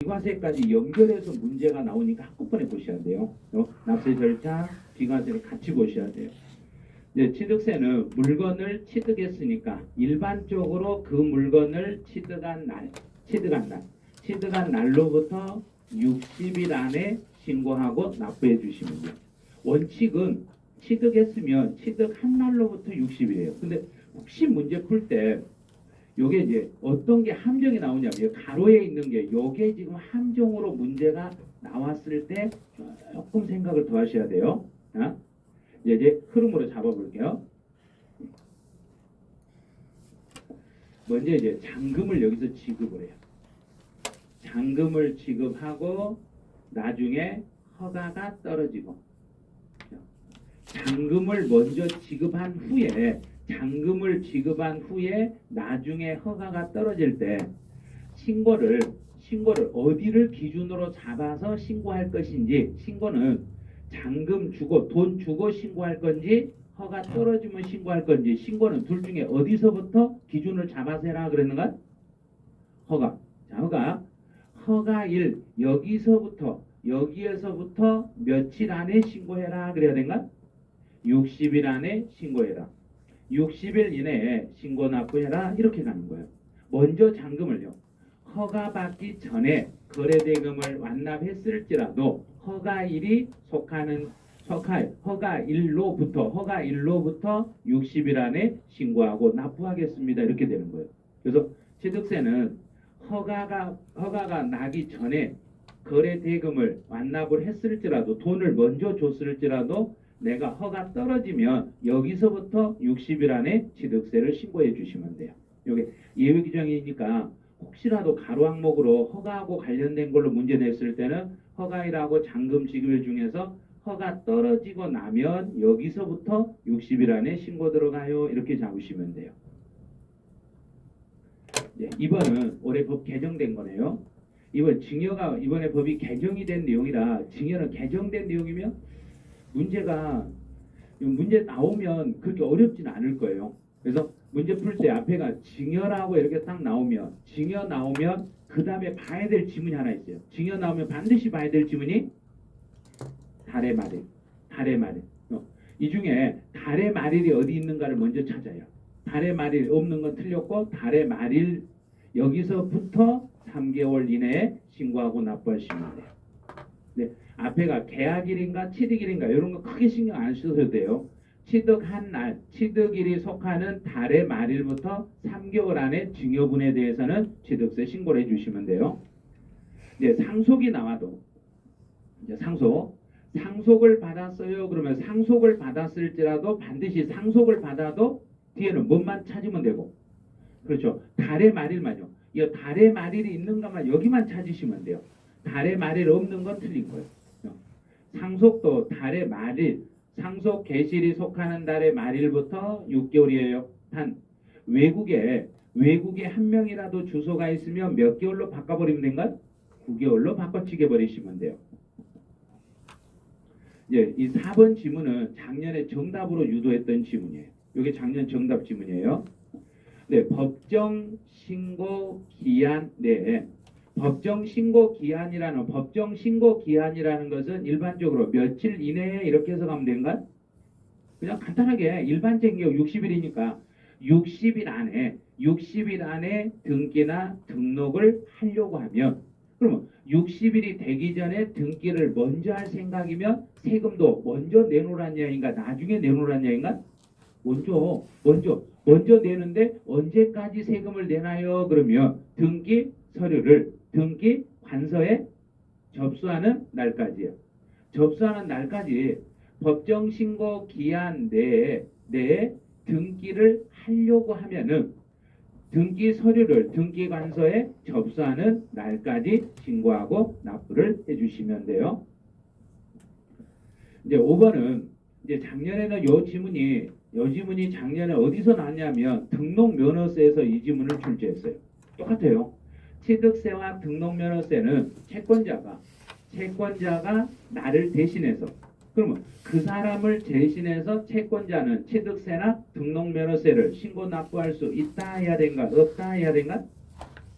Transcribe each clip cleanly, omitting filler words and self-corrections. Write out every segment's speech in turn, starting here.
비과세까지 연결해서 문제가 나오니까 한꺼번에 보셔야 돼요. 납세 절차, 비과세를 같이 보셔야 돼요. 이제 취득세는 물건을 취득했으니까 일반적으로 그 물건을 취득한 날로부터 60일 안에 신고하고 납부해 주시면 돼요. 원칙은 취득했으면 취득한 날로부터 60일이에요. 근데 혹시 문제 풀 때 요게 이제 어떤 게 함정이 나오냐면 가로에 있는 게 요게 지금 함정으로 문제가 나왔을 때 조금 생각을 더 하셔야 돼요. 이제 흐름으로 잡아볼게요. 먼저 이제 잔금을 여기서 지급을 해요. 잔금을 지급하고 나중에 허가가 떨어지고 잔금을 먼저 지급한 후에 나중에 허가가 떨어질 때 신고를 어디를 기준으로 잡아서 신고할 것인지, 신고는 잔금 주고 돈 주고 신고할 건지 허가 떨어지면 신고할 건지, 신고는 둘 중에 어디서부터 기준을 잡아서 해라 그랬는가? 허가. 자, 허가일 여기서부터 며칠 안에 신고해라 그래야 된가? 60일 안에 신고해라. 60일 이내에 신고 납부해라 이렇게 가는 거예요. 먼저 잔금을요. 허가받기 전에 거래대금을 완납했을지라도 허가일로부터 60일 안에 신고하고 납부하겠습니다. 이렇게 되는 거예요. 그래서 취득세는 허가가 나기 전에 거래대금을 완납을 했을지라도 돈을 먼저 줬을지라도 내가 허가 떨어지면 여기서부터 60일 안에 취득세를 신고해 주시면 돼요. 여기 예외 규정이니까 혹시라도 가로 항목으로 허가하고 관련된 걸로 문제 냈을 때는 허가일하고 잔금 지급일 중에서 허가 떨어지고 나면 여기서부터 60일 안에 신고 들어가요. 이렇게 잡으시면 돼요. 이번은 올해 법 개정된 거네요. 증여가 이번에 법이 개정이 된 내용이라 증여는 개정된 내용이면 문제 나오면 그렇게 어렵진 않을 거예요. 그래서 문제 풀 때 앞에가 증여라고 이렇게 딱 나오면 그 다음에 봐야 될 지문이 하나 있어요. 증여 나오면 반드시 봐야 될 지문이 달의 말일. 이 중에 달의 말일이 어디 있는가를 먼저 찾아요. 달의 말일 없는 건 틀렸고 달의 말일 여기서부터 3개월 이내에 신고하고 납부하시면 돼요. 네, 앞에가 계약일인가 취득일인가 이런 거 크게 신경 안 쓰셔도 돼요. 취득한 날, 취득일이 속하는 달의 말일부터 3개월 안에 증여분에 대해서는 취득세 신고를 해주시면 돼요. 이제 상속이 나와도 이제 상속을 받았어요. 그러면 상속을 받았을지라도 반드시 상속을 받아도 뒤에는 뭐만 찾으면 되고, 그렇죠. 달의 말일만요. 이 달의 말일이 있는가만 여기만 찾으시면 돼요. 달의 말일 없는 건 틀린 거예요. 상속도 달의 말일, 상속 개시일이 속하는 달의 말일부터 6개월이에요. 단 외국에 한 명이라도 주소가 있으면 몇 개월로 바꿔버리면 된가? 9개월로 바꿔치게 버리시면 돼요. 이제 이 4번 지문은 작년에 정답으로 유도했던 지문이에요. 이게 작년 정답 지문이에요. 네, 법정 신고 기한 내에 법정 신고 기한이라는 것은 일반적으로 며칠 이내에 이렇게 해서 가면 되는가? 그냥 간단하게 일반적인 경우 60일이니까 60일 안에 등기나 등록을 하려고 하면, 그러면 60일이 되기 전에 등기를 먼저 할 생각이면 세금도 먼저 내놓으란 이야기인가 나중에 내놓으란 이야기인가? 먼저 내는데 언제까지 세금을 내나요? 그러면 등기 서류를 등기 관서에 접수하는 날까지요. 접수하는 날까지 법정 신고 기한 내에 등기를 하려고 하면은 등기 서류를 등기 관서에 접수하는 날까지 신고하고 납부를 해주시면 돼요. 이제 5번은 이제 작년에는 요 지문이 작년에 어디서 나왔냐면 등록면허세에서 이 지문을 출제했어요. 똑같아요. 취득세와 등록면허세는 채권자가 나를 대신해서, 그러면 그 사람을 대신해서 채권자는 취득세나 등록면허세를 신고 납부할 수 있다 해야 된가 없다 해야 된가?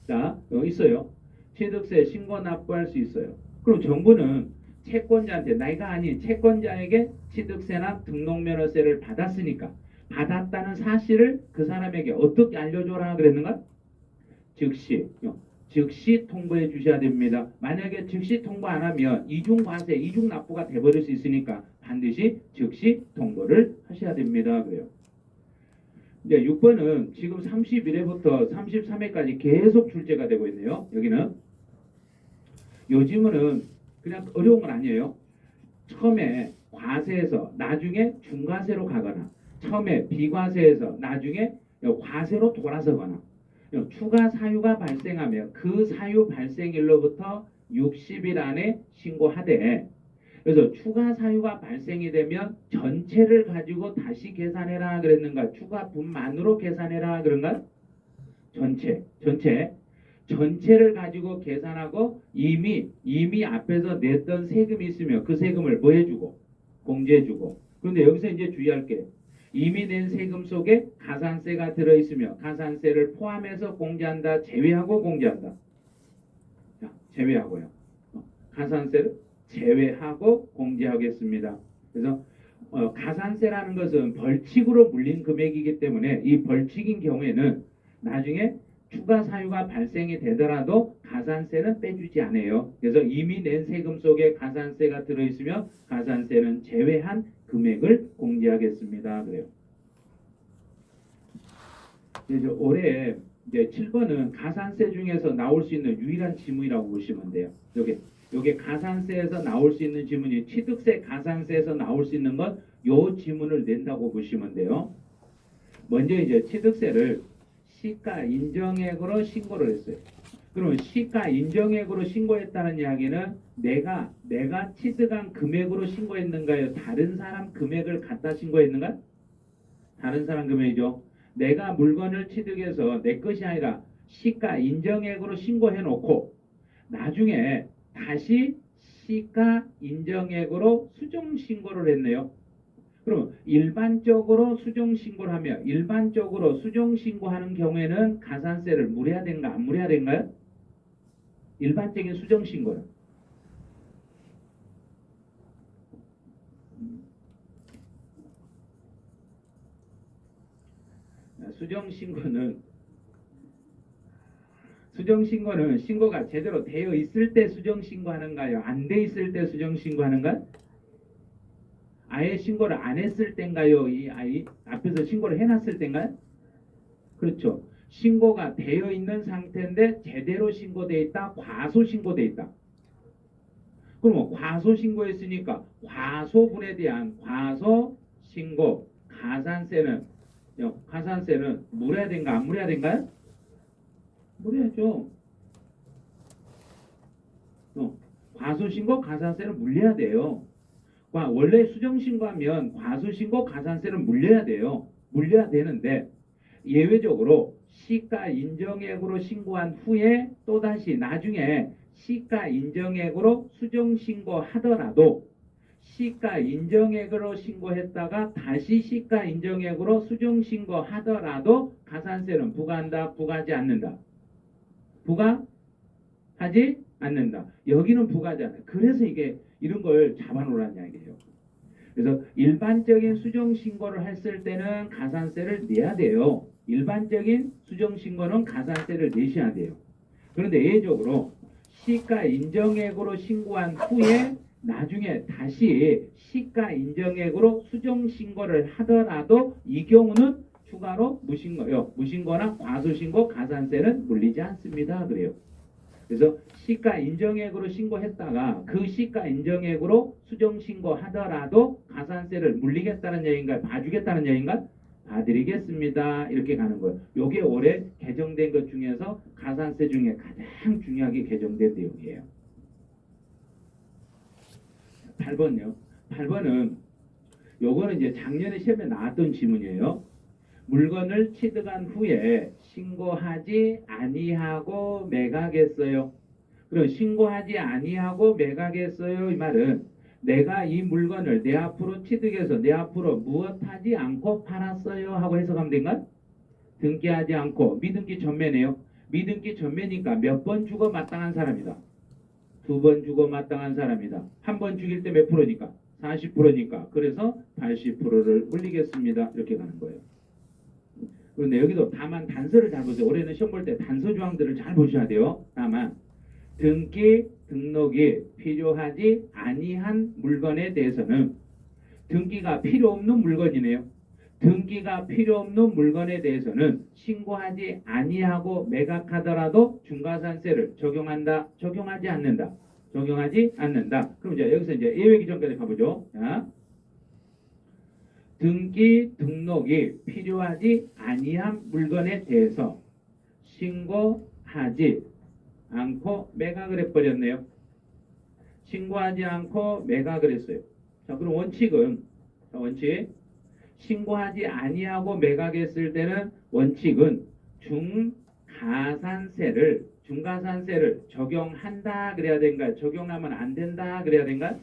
자, 여기 있어요. 취득세 신고 납부할 수 있어요. 그럼 정부는 채권자한테 내가 아닌 채권자에게 취득세나 등록면허세를 받았으니까 받았다는 사실을 그 사람에게 어떻게 알려줘라 그랬는가? 즉시 통보해 주셔야 됩니다. 만약에 즉시 통보 안 하면 이중과세, 이중납부가 돼버릴 수 있으니까 반드시 즉시 통보를 하셔야 됩니다. 그래요. 이제 6번은 지금 31회부터 33회까지 계속 출제가 되고 있네요. 여기는 요즘은 그냥 어려운 건 아니에요. 처음에 과세에서 나중에 중과세로 가거나 처음에 비과세에서 나중에 과세로 돌아서거나 추가 사유가 발생하면 그 사유 발생일로부터 60일 안에 신고하되 그래서 추가 사유가 발생이 되면 전체를 가지고 다시 계산해라 그랬는가? 추가분만으로 계산해라 그런가? 전체를 가지고 계산하고 이미 앞에서 냈던 세금이 있으면 그 세금을 뭐 해주고 공제해주고. 그런데 여기서 이제 주의할 게 이미 낸 세금 속에 가산세가 들어있으며 가산세를 포함해서 공제한다, 제외하고 공제한다. 자, 제외하고요. 가산세를 제외하고 공제하겠습니다. 그래서 가산세라는 것은 벌칙으로 물린 금액이기 때문에 이 벌칙인 경우에는 나중에 추가 사유가 발생이 되더라도 가산세는 빼주지 않아요. 그래서 이미 낸 세금 속에 가산세가 들어있으며 가산세는 제외한 금액을 공제하겠습니다. 그래요. 이제 올해 이제 7번은 가산세 중에서 나올 수 있는 유일한 지문이라고 보시면 돼요. 요게 가산세에서 나올 수 있는 지문이 취득세 가산세에서 나올 수 있는 건 요 지문을 낸다고 보시면 돼요. 먼저 이제 취득세를 시가 인정액으로 신고를 했어요. 그러면 시가 인정액으로 신고했다는 이야기는 내가 취득한 금액으로 신고했는가요? 다른 사람 금액을 갖다 신고했는가? 다른 사람 금액이죠. 내가 물건을 취득해서 내 것이 아니라 시가 인정액으로 신고해 놓고 나중에 다시 시가 인정액으로 수정 신고를 했네요. 그럼 일반적으로 수정 신고를 하면 일반적으로 수정 신고하는 경우에는 가산세를 물어야 되는가 안 물어야 되는가요? 일반적인 수정 신고는 수정 신고는 신고가 제대로 되어 있을 때 수정 신고하는가요? 안 돼 있을 때 수정 신고하는가? 아예 신고를 안 했을 땐가요? 이 아이 앞에서 신고를 해놨을 땐가요? 그렇죠. 신고가 되어 있는 상태인데 제대로 신고되어 있다, 과소 신고되어 있다. 그러면 과소 신고했으니까 과소분에 대한 과소 신고 가산세는 물어야 된가 안 물어야 된가요? 물어야죠. 과소신고 가산세는 물려야 돼요. 원래 수정신고하면 과소신고 가산세는 물려야 돼요. 물려야 되는데 예외적으로 시가 인정액으로 신고한 후에 또다시 나중에 시가 인정액으로 수정신고하더라도 시가 인정액으로 신고했다가 다시 시가 인정액으로 수정신고하더라도 가산세는 부과한다, 부과하지 않는다. 부과하지 않는다. 여기는 부과하지 않는다. 그래서 이게 이런 걸 잡아놓으라는 이야기예요. 그래서 일반적인 수정신고를 했을 때는 가산세를 내야 돼요. 일반적인 수정신고는 가산세를 내셔야 돼요. 그런데 예외적으로 시가 인정액으로 신고한 후에 나중에 다시 시가 인정액으로 수정신고를 하더라도 이 경우는 추가로 무신고나 과소신고 가산세는 물리지 않습니다. 그래요. 그래서 시가 인정액으로 신고했다가 그 시가 인정액으로 수정신고 하더라도 가산세를 물리겠다는 얘기인가 봐주겠다는 얘기인가? 봐드리겠습니다. 이렇게 가는 거예요. 요게 올해 개정된 것 중에서 가산세 중에 가장 중요하게 개정된 내용이에요. 8번요. 8번은 요거는 이제 작년에 시험에 나왔던 지문이에요. 물건을 취득한 후에 신고하지 아니하고 매각했어요. 그럼 신고하지 아니하고 매각했어요. 이 말은 내가 이 물건을 내 앞으로 취득해서 내 앞으로 무엇하지 않고 팔았어요 하고 해석하면 된가? 등기하지 않고 미등기 전매네요. 미등기 전매니까 몇 번 주고 마땅한 사람이다. 2번 주고 마땅한 사람이다. 한 번 죽일 때 몇 프로니까? 40%니까. 그래서 80%를 물리겠습니다. 이렇게 가는 거예요. 그런데 여기도 다만 단서를 잘 보세요. 올해는 시험 볼 때 단서 조항들을 잘 보셔야 돼요. 다만 등기, 등록이 필요하지 아니한 물건에 대해서는 등기가 필요 없는 물건이네요. 등기가 필요 없는 물건에 대해서는 신고하지 아니하고 매각하더라도 중과산세를 적용한다, 적용하지 않는다. 적용하지 않는다. 그럼 이제 여기서 이제 예외 기준까지 가보죠. 자, 등기, 등록이 필요하지 아니한 물건에 대해서 신고하지 않고 매각을 해버렸네요. 신고하지 않고 매각을 했어요. 자, 그럼 원칙은, 자, 원칙. 신고하지 아니하고 매각했을 때는 원칙은 중과산세를 적용한다 그래야 된가? 적용하면 안 된다 그래야 된가?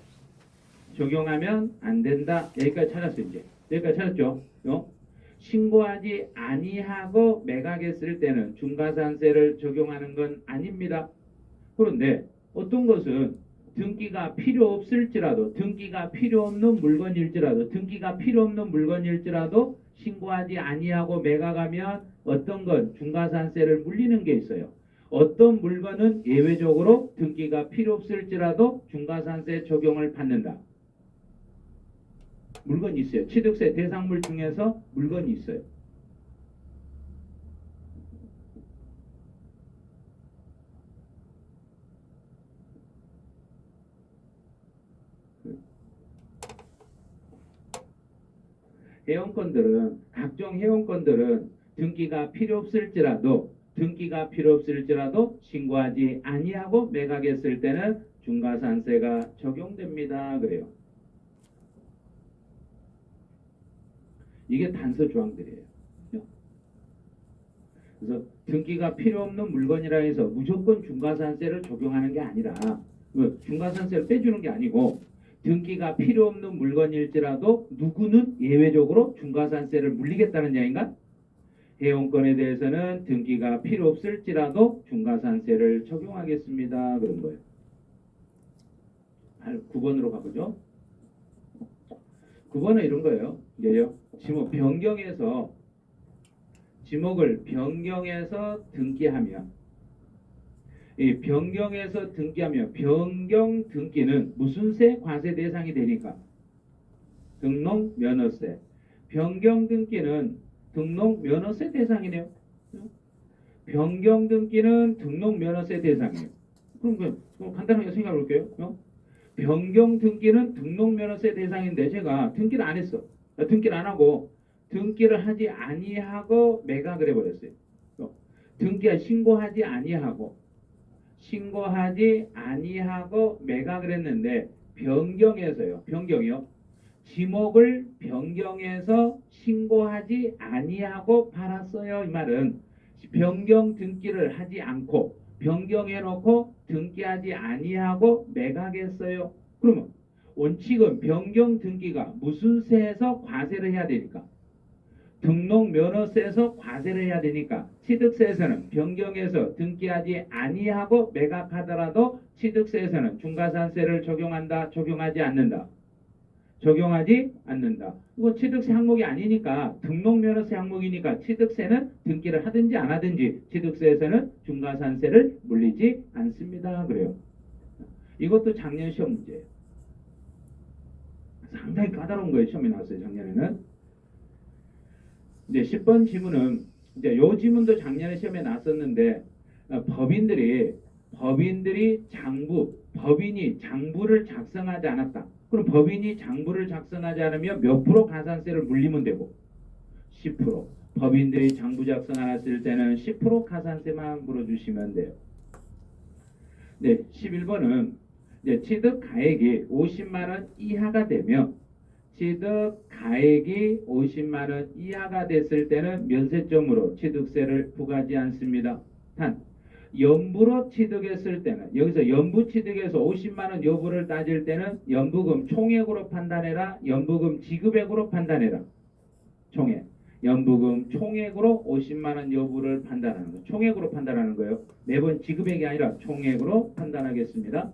적용하면 안 된다. 여기까지 찾았어요. 이제 여기까지 찾았죠? 신고하지 아니하고 매각했을 때는 중과산세를 적용하는 건 아닙니다. 그런데 어떤 것은 등기가 필요 없을지라도, 등기가 필요 없는 물건일지라도 신고하지 아니하고 매각하면 어떤 건 중과산세를 물리는 게 있어요. 어떤 물건은 예외적으로 등기가 필요 없을지라도 중과산세 적용을 받는다. 물건이 있어요. 취득세 대상물 중에서 물건이 있어요. 각종 회원권들은 등기가 필요 없을지라도 신고하지 아니하고 매각했을 때는 중과산세가 적용됩니다. 그래요. 이게 단서 조항들이에요. 그래서 등기가 필요 없는 물건이라 해서 무조건 중과산세를 적용하는 게 아니라 중과산세를 빼주는 게 아니고 등기가 필요 없는 물건일지라도 누구는 예외적으로 중과산세를 물리겠다는 얘기인가? 회원권에 대해서는 등기가 필요 없을지라도 중과산세를 적용하겠습니다. 그런 거예요. 9번으로 가보죠. 9번은 이런 거예요. 이게요. 지목을 변경해서 등기하면 이 변경해서 등기하면 변경 등기는 무슨 세? 과세 대상이 되니까 등록 면허세. 변경 등기는 등록 면허세 대상이네요. 변경 등기는 등록 면허세 대상이에요. 그럼 간단하게 생각해 볼게요. 변경 등기는 등록 면허세 대상인데 제가 등기를 안 했어. 등기를 안 하고 등기를 하지 아니하고 매각을 해버렸어요. 신고하지 아니하고 매각을 했는데 변경이요. 지목을 변경해서 신고하지 아니하고 팔았어요. 이 말은 변경 등기를 하지 않고 변경해놓고 등기하지 아니하고 매각했어요. 그러면 원칙은 변경 등기가 무슨 세에서 과세를 해야 되니까? 등록 면허세에서 과세를 해야 되니까 취득세에서는 변경해서 등기하지 아니하고 매각하더라도 취득세에서는 중과산세를 적용한다, 적용하지 않는다. 적용하지 않는다. 이건 취득세 항목이 아니니까 등록 면허세 항목이니까 취득세는 등기를 하든지 안 하든지 취득세에서는 중과산세를 물리지 않습니다. 그래요. 이것도 작년 시험 문제예요. 상당히 까다로운 거예요. 시험에 나왔어요. 작년에는. 이제 10번 지문은 이제 요 지문도 작년에 시험에 나왔었는데 법인이 장부를 작성하지 않았다. 그럼 법인이 장부를 작성하지 않으면 몇 프로 가산세를 물리면 되고 10%. 법인들이 장부 작성 안 했을 때는 10% 가산세만 물어주시면 돼요. 네, 11번은 이제 취득 가액이 50만 원 이하가 되면 취득 가액이 50만 원 이하가 됐을 때는 면세점으로 취득세를 부과하지 않습니다. 단 연부로 취득했을 때는 여기서 연부 취득해서 50만 원 여부를 따질 때는 연부금 총액으로 판단해라. 연부금 지급액으로 판단해라. 총액. 연부금 총액으로 50만 원 여부를 판단하는 거. 총액으로 판단하는 거예요. 매번 지급액이 아니라 총액으로 판단하겠습니다.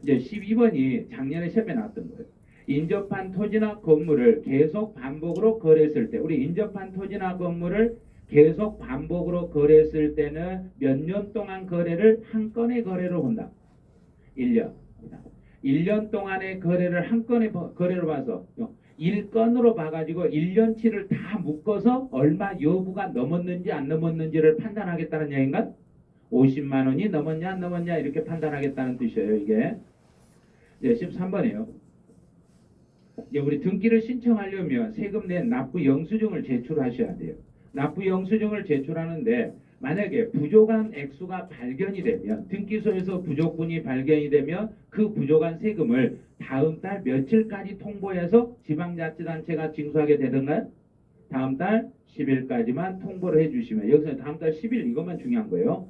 이제 12번이 작년에 시험에 나왔던 거예요. 인접한 토지나 건물을 계속 반복으로 거래했을 때, 우리 인접한 토지나 건물을 계속 반복으로 거래했을 때는 몇 년 동안 거래를 한 건의 거래로 본다. 1년. 1년 동안의 거래를 한 건의 거래로 봐서 1건으로 봐가지고 1년치를 다 묶어서 얼마 여부가 넘었는지 안 넘었는지를 판단하겠다는 얘기인가? 50만 원이 넘었냐 안 넘었냐 이렇게 판단하겠다는 뜻이에요. 이게 이제 13번이에요. 이제 우리 등기를 신청하려면 세금 낸 납부 영수증을 제출하셔야 돼요. 납부 영수증을 제출하는데 만약에 부족한 액수가 발견이 되면 등기소에서 부족분이 발견이 되면 그 부족한 세금을 다음 달 며칠까지 통보해서 지방자치단체가 징수하게 되던가요? 다음 달 10일까지만 통보를 해주시면 여기서 다음 달 10일 이것만 중요한 거예요.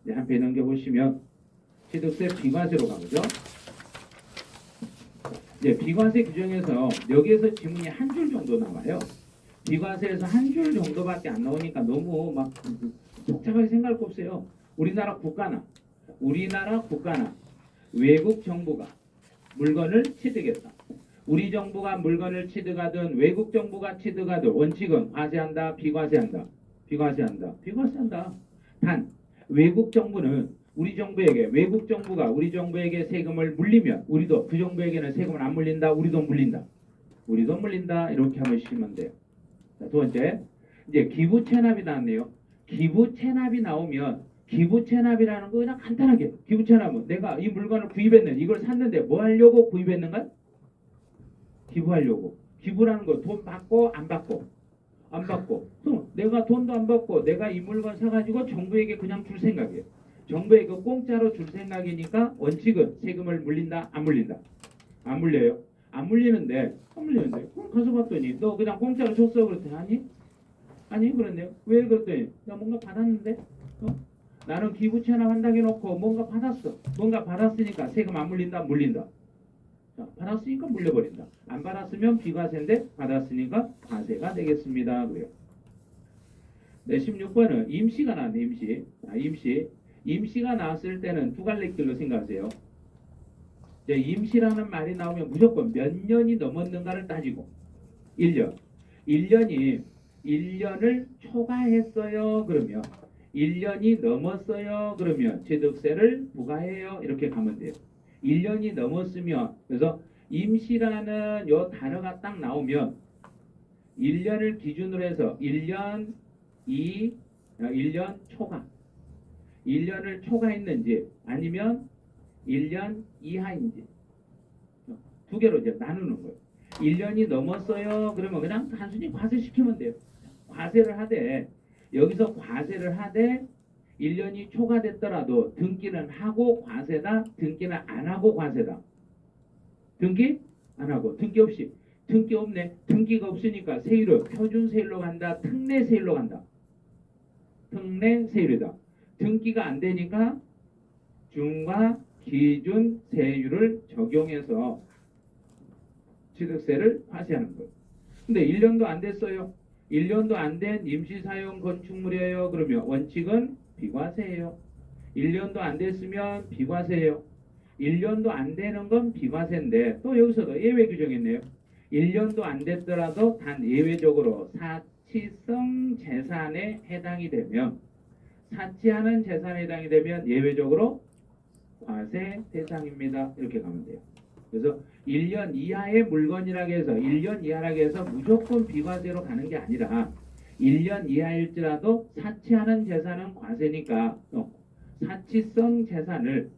이제 한 배 넘겨보시면 취득세 비과세로 가보죠. 이제 비과세 규정에서 여기에서 지문이 한 줄 정도 나와요. 비과세에서 한 줄 정도밖에 안 나오니까 너무 막 복잡하게 생각할 거 없어요. 우리나라 국가나 외국 정부가 물건을 취득했다. 우리 정부가 물건을 취득하든 외국 정부가 취득하든 원칙은 과세한다, 비과세한다. 비과세한다. 단 외국 정부는 외국 정부가 우리 정부에게 세금을 물리면 우리도 그 정부에게는 세금을 안 물린다. 우리도 물린다. 이렇게 하시면 돼요. 자, 두 번째, 이제 기부 체납이 나왔네요. 기부 체납이 나오면 기부 체납이라는 거 그냥 간단하게 기부 체납은 내가 이 물건을 구입했는데 이걸 샀는데 뭐 하려고 구입했는가? 기부하려고. 기부라는 거 돈 받고 안 받고 또 내가 돈도 안 받고 내가 이 물건 사가지고 정부에게 그냥 줄 생각이에요. 정부에게 공짜로 줄 생각이니까 원칙은 세금을 물린다 안 물린다? 안 물려요. 안 물리는데 그럼 가서 봤더니 너 그냥 공짜로 줬어 그랬더니 아니 그랬네요. 왜 그랬더니 나 뭔가 받았는데 나는 기부 체납한다고 해놓고 뭔가 받았으니까 세금 안 물린다 안 물린다? 자, 받았으니까 물려버린다. 안 받았으면 비과세인데 받았으니까 과세가 되겠습니다. 그래요. 네, 16번은 임시가 나왔네. 임시가 나왔을 때는 두 갈래 길로 생각하세요. 이제 임시라는 말이 나오면 무조건 몇 년이 넘었는가를 따지고 1년을 초과했어요. 그러면 1년이 넘었어요. 그러면 취득세를 부과해요. 이렇게 가면 돼요. 1년이 넘었으면 그래서 임시라는 요 단어가 딱 나오면 1년을 기준으로 해서 1년 초과 1년을 초과했는지 아니면 1년 이하인지 두 개로 이제 나누는 거예요. 1년이 넘었어요. 그러면 그냥 단순히 과세시키면 돼요. 여기서 과세를 하되 1년이 초과됐더라도 등기는 하고 과세다. 등기는 안 하고 과세다. 등기 안 하고 등기 없이 등기 없네. 등기가 없으니까 세율은 표준세율로 간다. 특례세율로 간다. 특례세율이다. 등기가 안 되니까 중과 기준 세율을 적용해서 취득세를 과세하는 거예요. 근데 1년도 안 됐어요. 1년도 안 된 임시사용 건축물이에요. 그러면 원칙은 비과세예요. 1년도 안 됐으면 비과세예요. 1년도 안 되는 건 비과세인데 또 여기서도 예외 규정했네요. 1년도 안 됐더라도 단 예외적으로 사치성 재산에 해당이 되면 사치하는 재산에 해당이 되면 예외적으로 과세 대상입니다. 이렇게 가면 돼요. 그래서 1년 이하의 물건이라고 해서 1년 이하라고 해서 무조건 비과세로 가는 게 아니라 1년 이하일지라도 사치하는 재산은 과세니까 사치성 재산을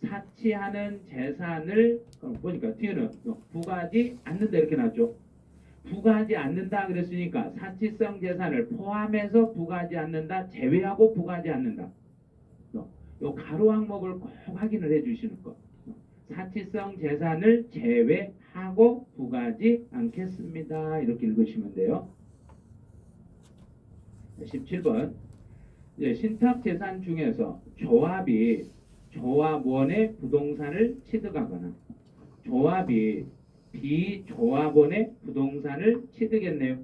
사치하는 재산을 보니까 뒤에는 부과하지 않는다 이렇게 나왔죠. 부과하지 않는다 그랬으니까 사치성 재산을 포함해서 부과하지 않는다, 제외하고 부과하지 않는다. 요 가로 항목을 꼭 확인을 해 주시는 거. 사치성 재산을 제외하고 부과하지 않겠습니다. 이렇게 읽으시면 돼요. 17번. 신탁재산 중에서 조합원의 부동산을 취득하거나 조합이 비조합원의 부동산을 취득했네요.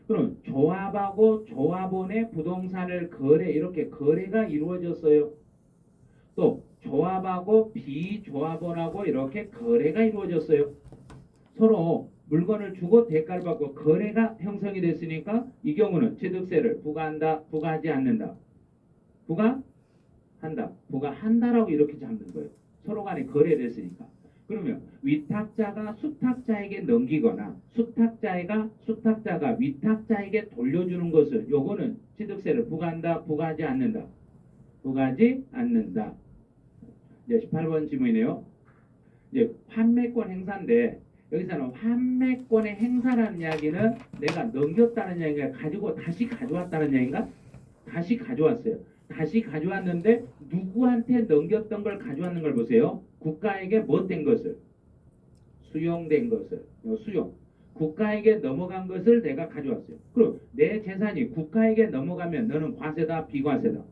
그럼 조합하고 조합원의 부동산을 이렇게 거래가 이루어졌어요. 또 조합하고 비조합원하고 이렇게 거래가 이루어졌어요. 서로 물건을 주고 대가를 받고 거래가 형성이 됐으니까 이 경우는 취득세를 부과한다, 부과하지 않는다. 부과한다, 부과한다라고 이렇게 잡는 거예요. 서로 간에 거래를 했으니까. 그러면 위탁자가 수탁자에게 넘기거나 수탁자가 위탁자에게 돌려주는 것은 요거는 취득세를 부과한다, 부과하지 않는다. 부과하지 않는다. 이제 18번 질문이네요. 이제 판매권 행사인데 여기서는 판매권의 행사라는 이야기는 내가 넘겼다는 이야기가 가지고 다시 가져왔다는 이야기인가? 다시 가져왔어요. 다시 가져왔는데 누구한테 넘겼던 걸 가져왔는 걸 보세요. 국가에게 뭐 된 것을? 수용된 것을. 수용. 국가에게 넘어간 것을 내가 가져왔어요. 그럼 내 재산이 국가에게 넘어가면 너는 과세다, 비과세다?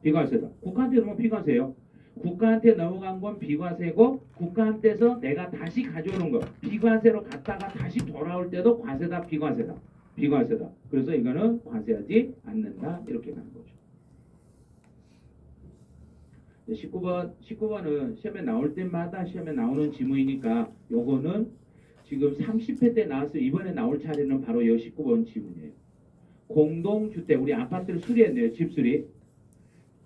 비과세다. 국가한테 넘어가면 비과세예요. 국가한테 넘어간 건 비과세고 국가한테서 내가 다시 가져오는 거 비과세로 갔다가 다시 돌아올 때도 과세다, 비과세다? 비과세다. 그래서 이거는 과세하지 않는다 이렇게 가는 거죠. 19번은 시험에 나올 때마다 시험에 나오는 지문이니까 요거는 지금 30회 때 나왔어요. 이번에 나올 차례는 바로 이 19번 지문이에요. 공동주택, 우리 아파트를 수리했네요. 집수리.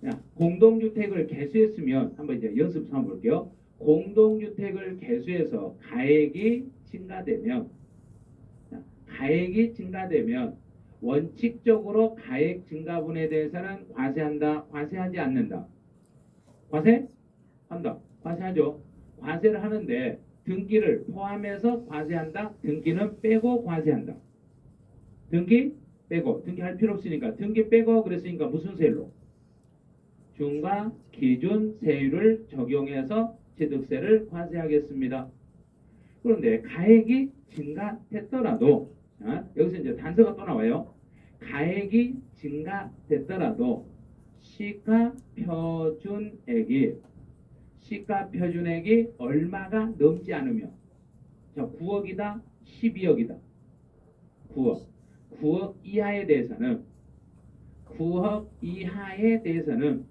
자, 공동주택을 개수했으면 한번 이제 연습 한번 볼게요. 공동주택을 개수해서 가액이 증가되면 원칙적으로 가액 증가분에 대해서는 과세한다, 과세하지 않는다. 과세한다, 과세하죠. 과세를 하는데 등기를 포함해서 과세한다, 등기는 빼고 과세한다. 등기 빼고, 등기 할 필요 없으니까 등기 빼고 그랬으니까 무슨 세율로? 중과 기준 세율을 적용해서 취득세를 과세하겠습니다. 그런데 가액이 증가됐더라도 여기서 이제 단서가 또 나와요. 가액이 증가됐더라도 시가표준액이 얼마가 넘지 않으면 자 9억이다 12억이다 9억 이하에 대해서는 9억 이하에 대해서는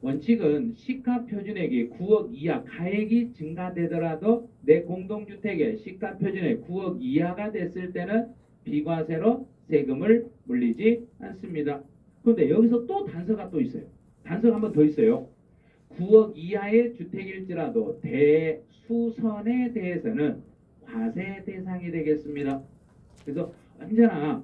원칙은 시가표준액이 9억 이하 가액이 증가되더라도 내 공동주택의 시가표준액 9억 이하가 됐을 때는 비과세로 세금을 물리지 않습니다. 그런데 여기서 또 단서가 또 있어요. 단서가 한 번 더 있어요. 9억 이하의 주택일지라도 대수선에 대해서는 과세 대상이 되겠습니다. 그래서 언제나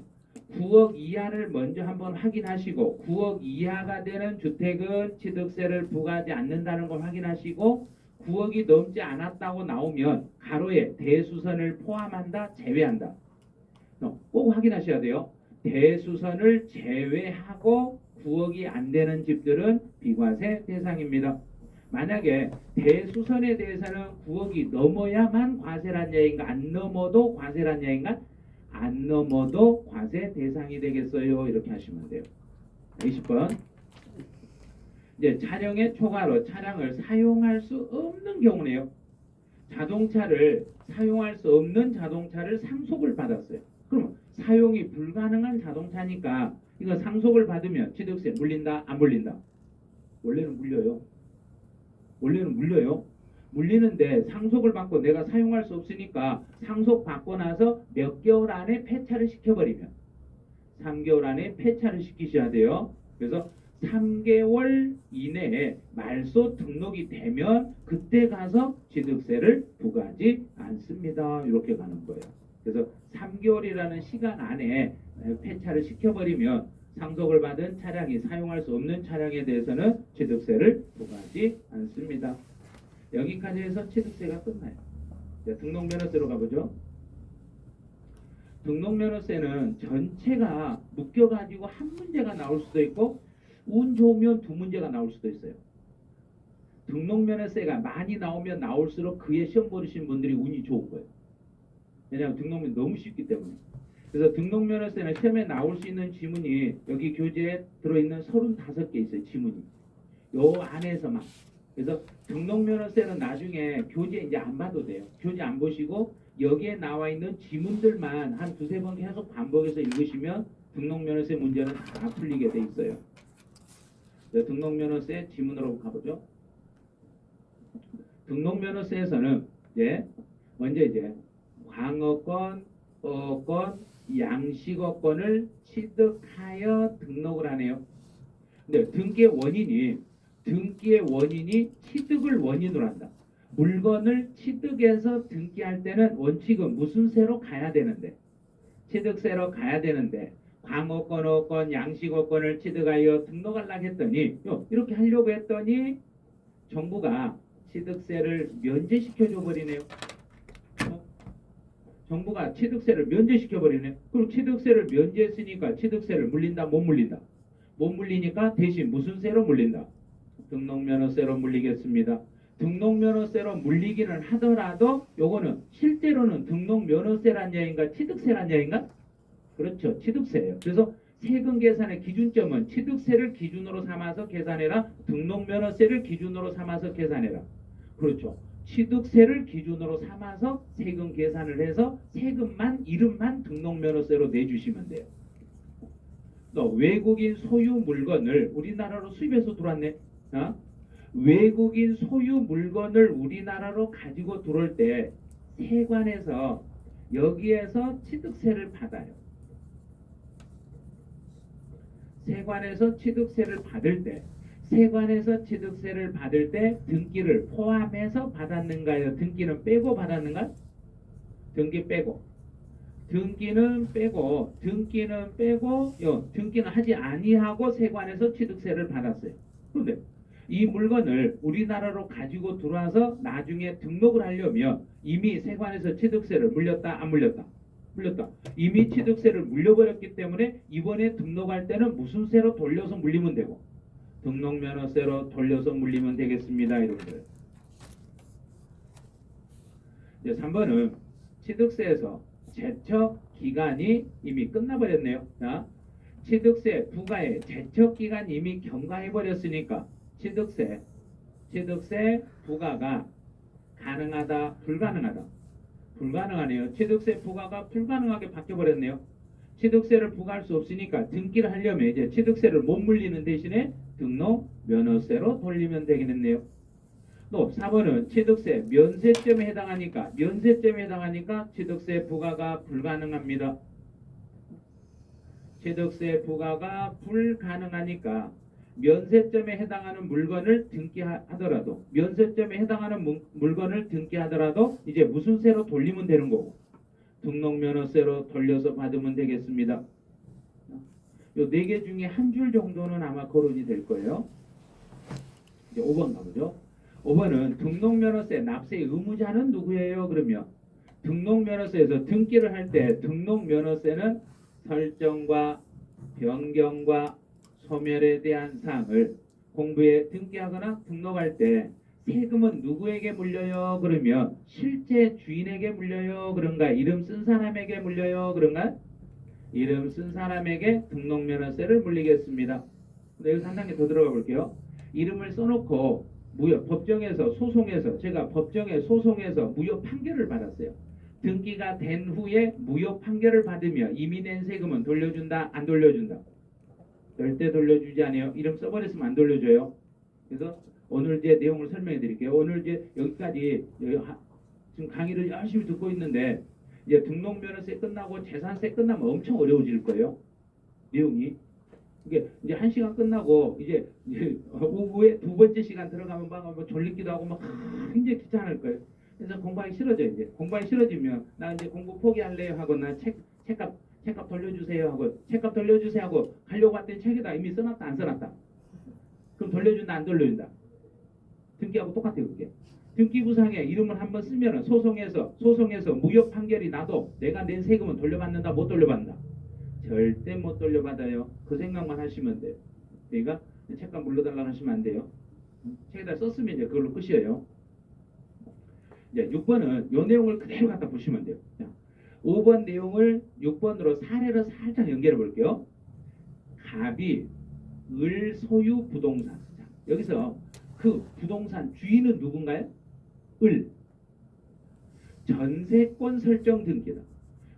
9억 이하를 먼저 한번 확인하시고 9억 이하가 되는 주택은 취득세를 부과하지 않는다는 걸 확인하시고 9억이 넘지 않았다고 나오면 가로에 대수선을 포함한다, 제외한다. 꼭 확인하셔야 돼요. 대수선을 제외하고 9억이 안 되는 집들은 비과세 대상입니다. 만약에 대수선에 대해서는 9억이 넘어야만 과세란 얘기인가 안 넘어도 과세란 얘기인가? 안 넘어도 과세 대상이 되겠어요. 이렇게 하시면 돼요. 20번. 이제 차량의 초과로 차량을 사용할 수 없는 경우네요. 자동차를 사용할 수 없는 자동차를 상속을 받았어요. 그러면 사용이 불가능한 자동차니까 이거 상속을 받으면 취득세 물린다? 안 물린다? 원래는 물려요. 물리는데 상속을 받고 내가 사용할 수 없으니까 상속받고 나서 몇 개월 안에 폐차를 시켜버리면 3개월 안에 폐차를 시키셔야 돼요. 그래서 3개월 이내에 말소 등록이 되면 그때 가서 취득세를 부과하지 않습니다. 이렇게 가는 거예요. 그래서 3개월이라는 시간 안에 폐차를 시켜버리면 상속을 받은 차량이 사용할 수 없는 차량에 대해서는 취득세를 부과하지 않습니다. 여기까지 해서 취득세가 끝나요. 등록면허세로 가보죠. 등록면허세는 전체가 묶여가지고 한 문제가 나올 수도 있고 운 좋으면 두 문제가 나올 수도 있어요. 등록면허세가 많이 나오면 나올수록 그의 시험 보시는 분들이 운이 좋은 거예요. 왜냐하면 등록면 너무 쉽기 때문에. 그래서 등록면허세는 시험에 나올 수 있는 지문이 여기 교재에 들어있는 35개 있어요. 지문이. 요 안에서만 그래서 등록면허세는 나중에 교재 이제 안 봐도 돼요. 교재 안 보시고 여기에 나와 있는 지문들만 한 두세 번 계속 반복해서 읽으시면 등록면허세 문제는 다 풀리게 돼 있어요. 등록면허세 지문으로 가보죠. 등록면허세에서는 먼저 광어권, 어권, 양식어권을 취득하여 등록을 하네요. 근데 등기의 원인이 취득을 원인으로 한다. 물건을 취득해서 등기할 때는 원칙은 무슨 세로 가야 되는데, 취득세로 가야 되는데 광어권, 어권, 양식어권을 취득하여 등록하려고 했더니 이렇게 하려고 했더니 정부가 취득세를 면제시켜줘 버리네요. 정부가 취득세를 면제시켜 버리네. 그리고 취득세를 면제했으니까 취득세를 물린다, 못 물린다? 못 물리니까 대신 무슨 세로 물린다? 등록면허세로 물리겠습니다. 등록면허세로 물리기는 하더라도 요거는 실제로는 등록면허세란 얘기인가 취득세란 얘기인가? 그렇죠. 취득세예요. 그래서 세금 계산의 기준점은 취득세를 기준으로 삼아서 계산해라. 등록면허세를 기준으로 삼아서 계산해라. 그렇죠. 취득세를 기준으로 삼아서 세금 계산을 해서 세금만 이름만 등록면허세로 내주시면 돼요. 또 외국인 소유 물건을 우리나라로 수입해서 들어왔네. 외국인 소유 물건을 우리나라로 가지고 들어올 때 세관에서 여기에서 취득세를 받아요. 세관에서 취득세를 받을 때 등기를 포함해서 받았는가요? 등기는 빼고 받았는가? 등기는 빼고 등기는 하지 아니하고 세관에서 취득세를 받았어요. 그런데 이 물건을 우리나라로 가지고 들어와서 나중에 등록을 하려면 이미 세관에서 취득세를 물렸다, 안 물렸다? 물렸다. 이미 취득세를 물려버렸기 때문에 이번에 등록할 때는 무슨 세로 돌려서 물리면 되고? 등록면허세로 돌려서 물리면 되겠습니다. 이런 거예요. 이제 3번은 취득세에서 제척 기간이 이미 끝나버렸네요. 자, 취득세 부과의 제척 기간이 이미 경과해버렸으니까 취득세 부과가 가능하다, 불가능하다? 불가능하네요. 취득세 부과가 불가능하게 바뀌어버렸네요. 취득세를 부과할 수 없으니까 등기를 하려면 이제 취득세를 못 물리는 대신에 등록 면허세로 돌리면 되겠네요. 또 4번은 취득세 면세점에 해당하니까 취득세 부과가 불가능합니다. 취득세 부과가 불가능하니까 면세점에 해당하는 물건을 등기하더라도 이제 무슨 세로 돌리면 되는 거고 등록면허세로 돌려서 받으면 되겠습니다. 요 4개 중에 한 줄 정도는 아마 거론이 될 거예요. 이제 5번 가보죠. 5번은 등록면허세 납세 의무자는 누구예요? 그러면 등록면허세에서 등기를 할 때 등록면허세는 설정과 변경과 소멸에 대한 사항을 공부에 등기하거나 등록할 때 세금은 누구에게 물려요? 그러면 실제 주인에게 물려요? 그런가? 이름 쓴 사람에게 물려요? 그런가? 이름 쓴 사람에게 등록면허세를 물리겠습니다. 여기서 한 단계 더 들어가 볼게요. 이름을 써놓고 법정에서 소송에서 무효 판결을 받았어요. 등기가 된 후에 무효 판결을 받으며 이미 낸 세금은 돌려준다, 안 돌려준다? 절대 돌려주지 않아요. 이름 써버렸으면 안 돌려줘요. 그래서 오늘 이제 내용을 설명해 드릴게요. 오늘 이제 여기까지 지금 강의를 열심히 듣고 있는데 이제 등록면허세 끝나고 재산세 끝나면 엄청 어려워질 거예요. 내용이. 이게 이제 1시간 끝나고 이제 오후에 2번째 시간 들어가면 막 졸리기도 하고 막 굉장히 귀찮을 거예요. 그래서 공부하기 싫어져. 이제 공부하기 싫어지면 나 이제 공부 포기할래요 하고 나 책값 돌려주세요 하고 책값 돌려주세요 하고 가려고 했더니 책에다 이미 써놨다, 안 써놨다? 그럼 돌려준다, 안 돌려준다? 등기하고 똑같아요. 그게 등기부상에 이름을 한번 쓰면 소송에서 무효 판결이 나도 내가 낸 세금은 돌려받는다, 못 돌려받는다? 절대 못 돌려받아요. 그 생각만 하시면 돼요. 그러니까 책값 물러달라고 하시면 안 돼요. 책에다 썼으면 이제 그걸로 끝이에요. 이제 6번은 이 내용을 그대로 갖다 보시면 돼요. 자, 5번 내용을 6번으로 사례로 살짝 연결해 볼게요. 갑이 을 소유 부동산. 자, 여기서 그 부동산 주인은 누군가요? 을. 전세권 설정 등기다.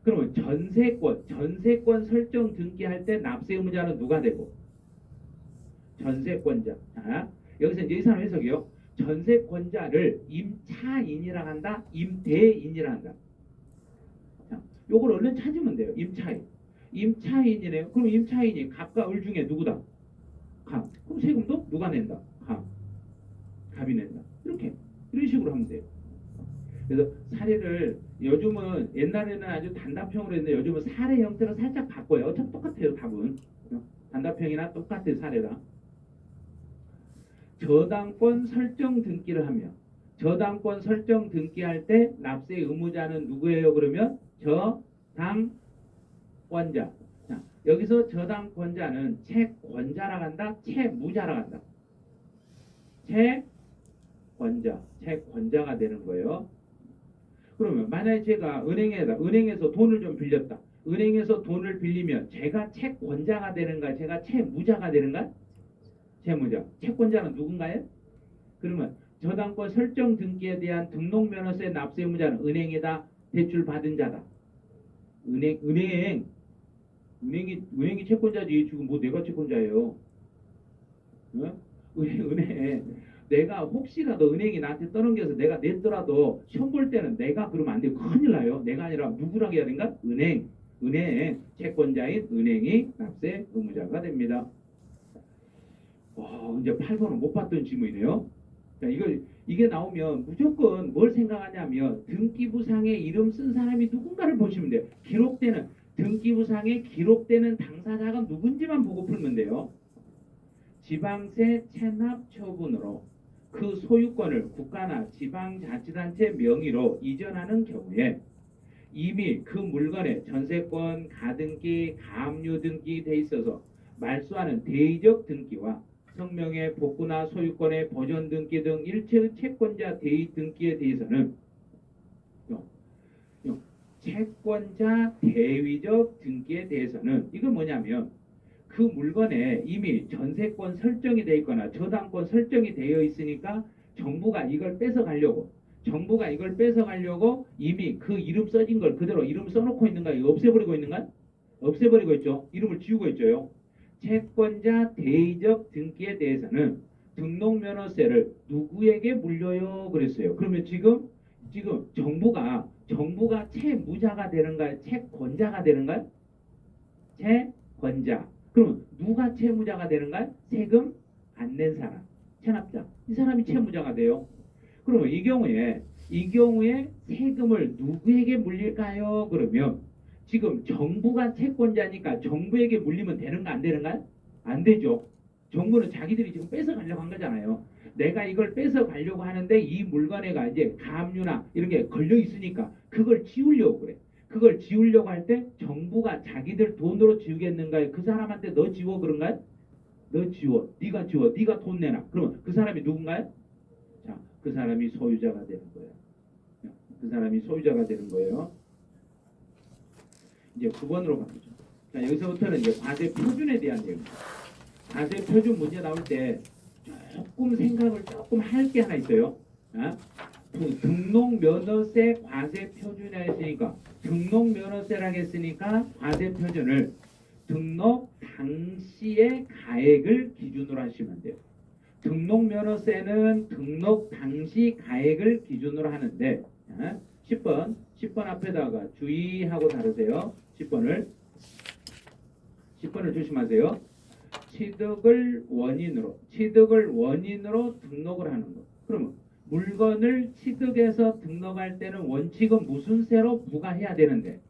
그러면 전세권 설정 등기할 때 납세 의무자는 누가 되고? 전세권자. 자, 여기서 이제 이 사람 해석이요. 전세권자를 임차인이라 한다, 임대인이라 한다. 자, 요걸 얼른 찾으면 돼요. 임차인. 임차인이네요. 그럼 임차인이 갑과 을 중에 누구다? 갑. 그럼 세금도 누가 낸다? 갑. 갑이 낸다. 이렇게. 이런 식으로 하면 돼요. 그래서 사례를 요즘은 옛날에는 아주 단답형으로 했는데 요즘은 사례 형태로 살짝 바꿔요. 어차피 똑같아요. 답은. 단답형이나 똑같은 사례라. 저당권 설정 등기를 하며 저당권 설정 등기할 때 납세 의무자는 누구예요? 그러면 저당권자. 자, 여기서 저당권자는 채권자라 간다, 채무자라 간다. 채권자가 되는 거예요. 그러면 만약에 제가 은행에서 돈을 좀 빌렸다. 은행에서 돈을 빌리면 제가 채권자가 되는가, 제가 채무자가 되는가? 채무자. 채권자는 누군가요? 그러면 저당권 설정 등기에 대한 등록면허세 납세 의무자는 은행이다, 대출 받은 자다. 은행이 채권자지. 지금 뭐 내가 채권자예요. 어? 은행 내가 혹시라도 은행이 나한테 떠넘겨서 내가 냈더라도 시험 볼 때는 내가 그러면 안 돼요. 큰일 나요. 내가 아니라 누구라고 해야 되는가? 은행 채권자인 은행이 납세 의무자가 됩니다. 이제 8번은 못 봤던 질문이네요. 자, 이게 나오면 무조건 뭘 생각하냐면 등기부상에 이름 쓴 사람이 누군가를 보시면 돼요. 등기부상에 기록되는 당사자가 누군지만 보고 풀면 돼요. 지방세 체납 처분으로 그 소유권을 국가나 지방자치단체 명의로 이전하는 경우에 이미 그 물건에 전세권, 가등기, 가압류 등기 돼 있어서 말소하는 대의적 등기와 성명의 복구나 소유권의 보존 등기 등 일체의 채권자 대의 등기에 대해서는 채권자 대위적 등기에 대해서는 이건 뭐냐면 그 물건에 이미 전세권 설정이 되어 있거나 저당권 설정이 되어 있으니까 정부가 이걸 뺏어가려고 이미 그 이름 써진 걸 그대로 이름 써놓고 있는가? 없애버리고 있는가? 없애버리고 있죠. 이름을 지우고 있죠. 채권자 대의적 등기에 대해서는 등록면허세를 누구에게 물려요? 그랬어요. 그러면 지금 정부가 채무자가 되는가요? 채권자가 되는가요? 채권자. 그럼 누가 채무자가 되는가요? 세금 안 낸 사람, 체납자. 이 사람이 채무자가 돼요. 그러면 이 경우에 세금을 누구에게 물릴까요? 그러면 지금 정부가 채권자니까 정부에게 물리면 되는가 안 되는가? 안 되죠. 정부는 자기들이 지금 뺏어가려고 한 거잖아요. 내가 이걸 뺏어가려고 하는데 이 물건에가 이제 가압류나 이런 게 걸려 있으니까 그걸 지우려고 그래. 그걸 지우려고 할 때 정부가 자기들 돈으로 지우겠는가요? 그 사람한테 너 지워 그런가요? 너 지워. 네가 지워. 네가 돈 내놔. 그러면 그 사람이 누군가요? 자, 그 사람이 소유자가 되는 거예요. 그 사람이 소유자가 되는 거예요. 이제 9번으로 가보죠. 자, 여기서부터는 이제 과세 표준에 대한 내용입니다. 과세 표준 문제 나올 때 조금 생각을 조금 할 게 하나 있어요. 등록면허세 과세 표준이라 했으니까 등록면허세라고 했으니까 과세 표준을 등록 당시의 가액을 기준으로 하시면 돼요. 등록면허세는 등록 당시 가액을 기준으로 하는데 10번 앞에다가 주의하고 다루세요. 10번을 조심하세요. 취득을 원인으로 등록을 하는 것. 그러면 물건을 취득해서 등록할 때는 원칙은 무슨 세로 부과해야 되는데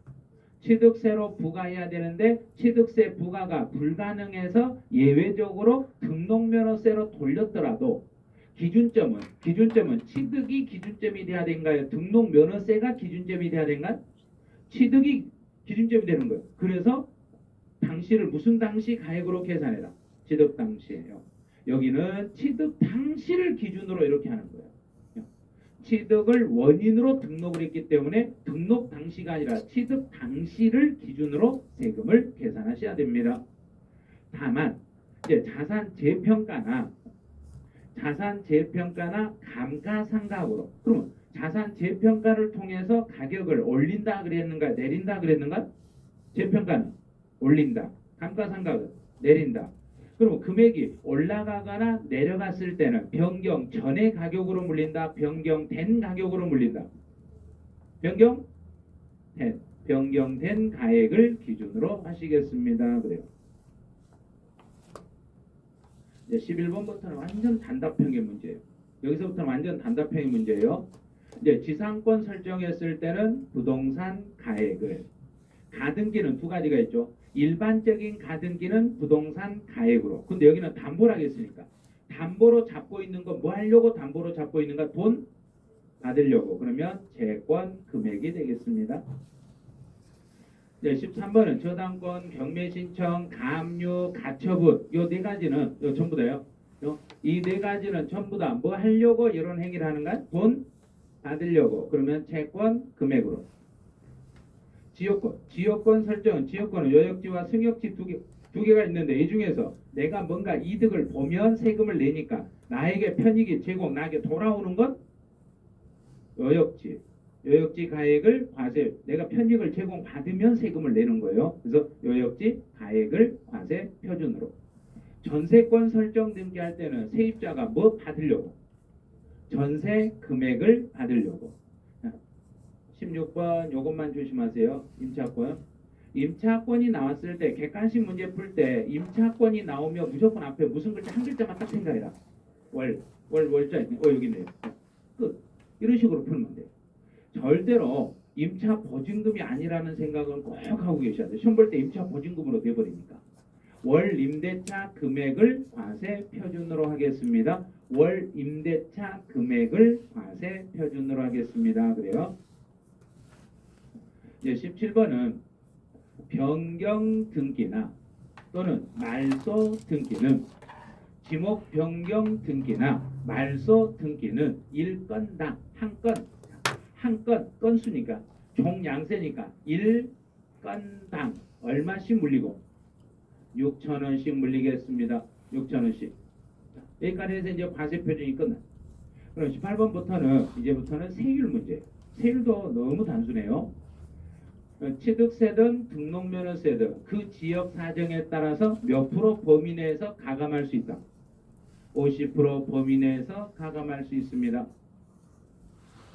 취득세로 부과해야 되는데 취득세 부과가 불가능해서 예외적으로 등록면허세로 돌렸더라도 기준점은 취득이 기준점이 돼야 되는가요? 등록면허세가 기준점이 돼야 되는가? 취득이 기준점이 되는 거예요. 그래서 당시를 무슨 당시 가액으로 계산해라. 취득 당시예요. 여기는 취득 당시를 기준으로 이렇게 하는 거예요. 취득을 원인으로 등록을 했기 때문에 등록 당시가 아니라 취득 당시를 기준으로 세금을 계산하셔야 됩니다. 다만 이제 자산 자산 재평가나 감가상각으로. 그러면 자산 재평가를 통해서 가격을 올린다 그랬는가 내린다 그랬는가? 재평가는 올린다. 감가상각은 내린다. 그럼 금액이 올라가거나 내려갔을 때는 변경 전의 가격으로 물린다. 변경된 가격으로 물린다. 변경된. 변경된 가액을 기준으로 하시겠습니다. 그래요. 이제 11번부터는 완전 단답형의 문제예요. 여기서부터는 완전 단답형의 문제예요. 이제 지상권 설정했을 때는 부동산 가액을 가등기는 두 가지가 있죠. 일반적인 가등기는 부동산 가액으로. 근데 여기는 담보를 하겠으니까 담보로 잡고 있는 건 뭐 하려고 담보로 잡고 있는가? 돈 받으려고. 그러면 채권 금액이 되겠습니다. 네, 13번은 저당권, 경매 신청, 가압류, 가처분 요 네 가지는 요 전부 다요. 이 네 가지는 전부 다 뭐 하려고 이런 행위를 하는가? 돈 받으려고. 그러면 채권 금액으로. 지역권 설정은 지역권은 요역지와 승역지 두 개가 있는데 이 중에서 내가 뭔가 이득을 보면 세금을 내니까 나에게 편익이 제공 나에게 돌아오는 것 요역지 가액을 과세 내가 편익을 제공받으면 세금을 내는 거예요. 그래서 요역지 가액을 과세 표준으로. 전세권 설정 등기할 때는 세입자가 뭐 받으려고? 전세 금액을 받으려고. 16번 요것만 조심하세요. 임차권이 나왔을 때 객관식 문제 풀 때 임차권이 나오면 무조건 앞에 무슨 글자 한 글자만 딱 생각해라. 월자 여기 있네요. 끝. 이런 식으로 풀면 돼요. 절대로 임차 보증금이 아니라는 생각은 꼭 하고 계셔야 돼요. 시험 볼 때 임차 보증금으로 돼버리니까. 월 임대차 금액을 과세 표준으로 하겠습니다. 월 임대차 금액을 과세 표준으로 하겠습니다. 그래요. 이제 17번은 변경 등기나 또는 말소 등기는 지목 변경 등기나 말소 등기는 1건당 한 건 건수니까 총 양세니까 1건당 얼마씩 물리고 6,000원씩 물리겠습니다. 6,000원씩. 여기까지 해서 이제 과세 표준이 끝나. 그럼 18번부터는 이제부터는 세율 문제. 세율도 너무 단순해요. 취득세든 등록면허세든 그 지역 사정에 따라서 몇 프로 범위 내에서 가감할 수 있다. 50% 범위 내에서 가감할 수 있습니다.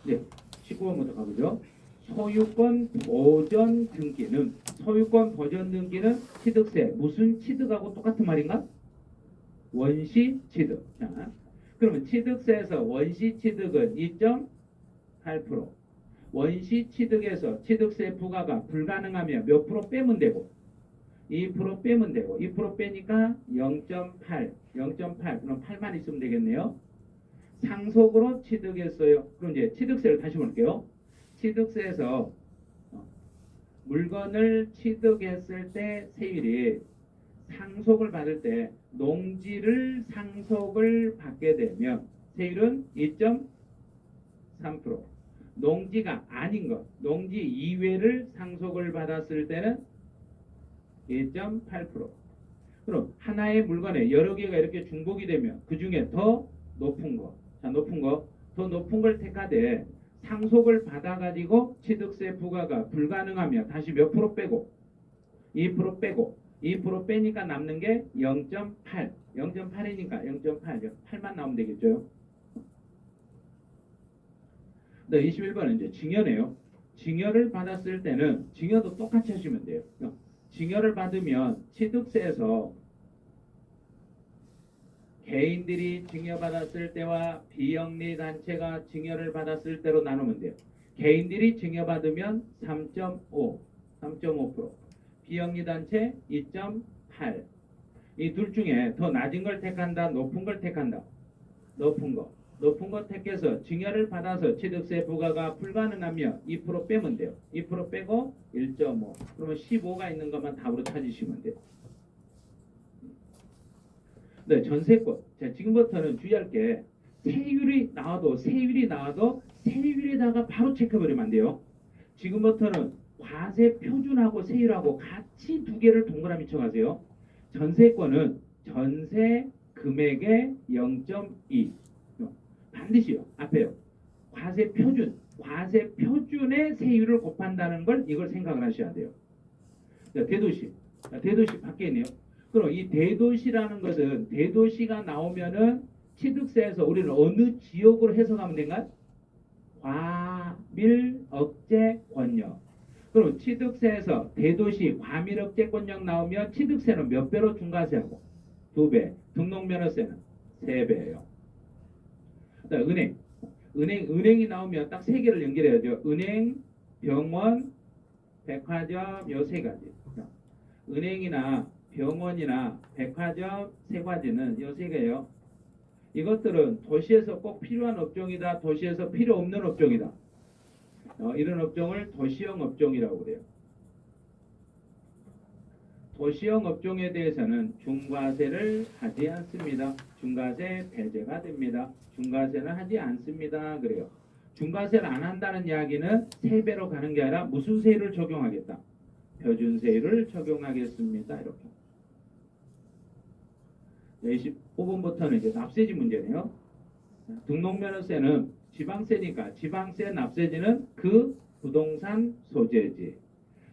네, 19번부터 가보죠. 소유권 보전 등기는 취득세 무슨 취득하고 똑같은 말인가? 원시 취득. 자, 그러면 취득세에서 원시 취득은 2.8%. 원시 취득에서 취득세 부과가 불가능하면 몇 프로 빼면 되고 2% 빼면 되고 2% 빼니까 0.8 그럼 8만 있으면 되겠네요. 상속으로 취득했어요. 그럼 이제 취득세를 다시 볼게요. 취득세에서 물건을 취득했을 때 세율이 상속을 받을 때 농지를 상속을 받게 되면 세율은 2.3%. 농지가 아닌 것, 농지 이외를 상속을 받았을 때는 2.8%. 그럼 하나의 물건에 여러 개가 이렇게 중복이 되면 그 중에 더 높은 거, 더 높은 걸 택하되 상속을 받아가지고 취득세 부과가 불가능하면 다시 몇 프로 빼고 2% 빼고 2% 빼니까 남는 게 0.8. 0.8이니까 8만 나오면 되겠죠. 네, 21번은 이제 증여네요. 증여를 받았을 때는 증여도 똑같이 하시면 돼요. 증여를 받으면 취득세에서 개인들이 증여받았을 때와 비영리 단체가 증여를 받았을 때로 나누면 돼요. 개인들이 증여받으면 3.5%, 비영리 단체 2.8. 이 둘 중에 더 낮은 걸 택한다, 높은 걸 택한다. 높은 거 택해서 증여를 받아서 취득세 부과가 불가능하면 2% 빼면 돼요. 2% 빼고 1.5. 그러면 15가 있는 것만 답으로 찾으시면 돼요. 네, 전세권. 자, 지금부터는 주의할 게 세율이 나와도 세율에다가 바로 체크해버리면 안 돼요. 지금부터는 과세 표준하고 세율하고 같이 두 개를 동그라미 쳐가세요. 전세권은 전세 금액의 0.2 반드시요. 앞에요. 과세 표준의 세율을 곱한다는 걸 이걸 생각을 하셔야 돼요. 자, 대도시 밖에 있네요. 그럼 이 대도시라는 것은 대도시가 나오면은 취득세에서 우리는 어느 지역으로 해석하면 된가요? 과밀억제권역. 그럼 취득세에서 대도시 과밀억제권역 나오면 취득세는 몇 배로 중과세하고? 2배. 등록면허세는 3배예요. 은행이 나오면 딱 3개를 연결해야 돼요. 은행, 병원, 백화점 요 3가지. 은행이나 병원이나 백화점 3가지는 요 3개예요. 이것들은 도시에서 꼭 필요한 업종이다. 도시에서 필요 없는 업종이다. 이런 업종을 도시형 업종이라고 그래요. 도시형 업종에 대해서는 중과세를 하지 않습니다. 중과세 배제가 됩니다. 중과세는 하지 않습니다. 그래요. 중과세를 안 한다는 이야기는 3배로 가는 게 아니라 무슨 세율을 적용하겠다? 표준세율을 적용하겠습니다. 이렇게. 25번부터는 이제 납세지 문제네요. 등록면허세는 지방세니까 지방세 납세지는 그 부동산 소재지.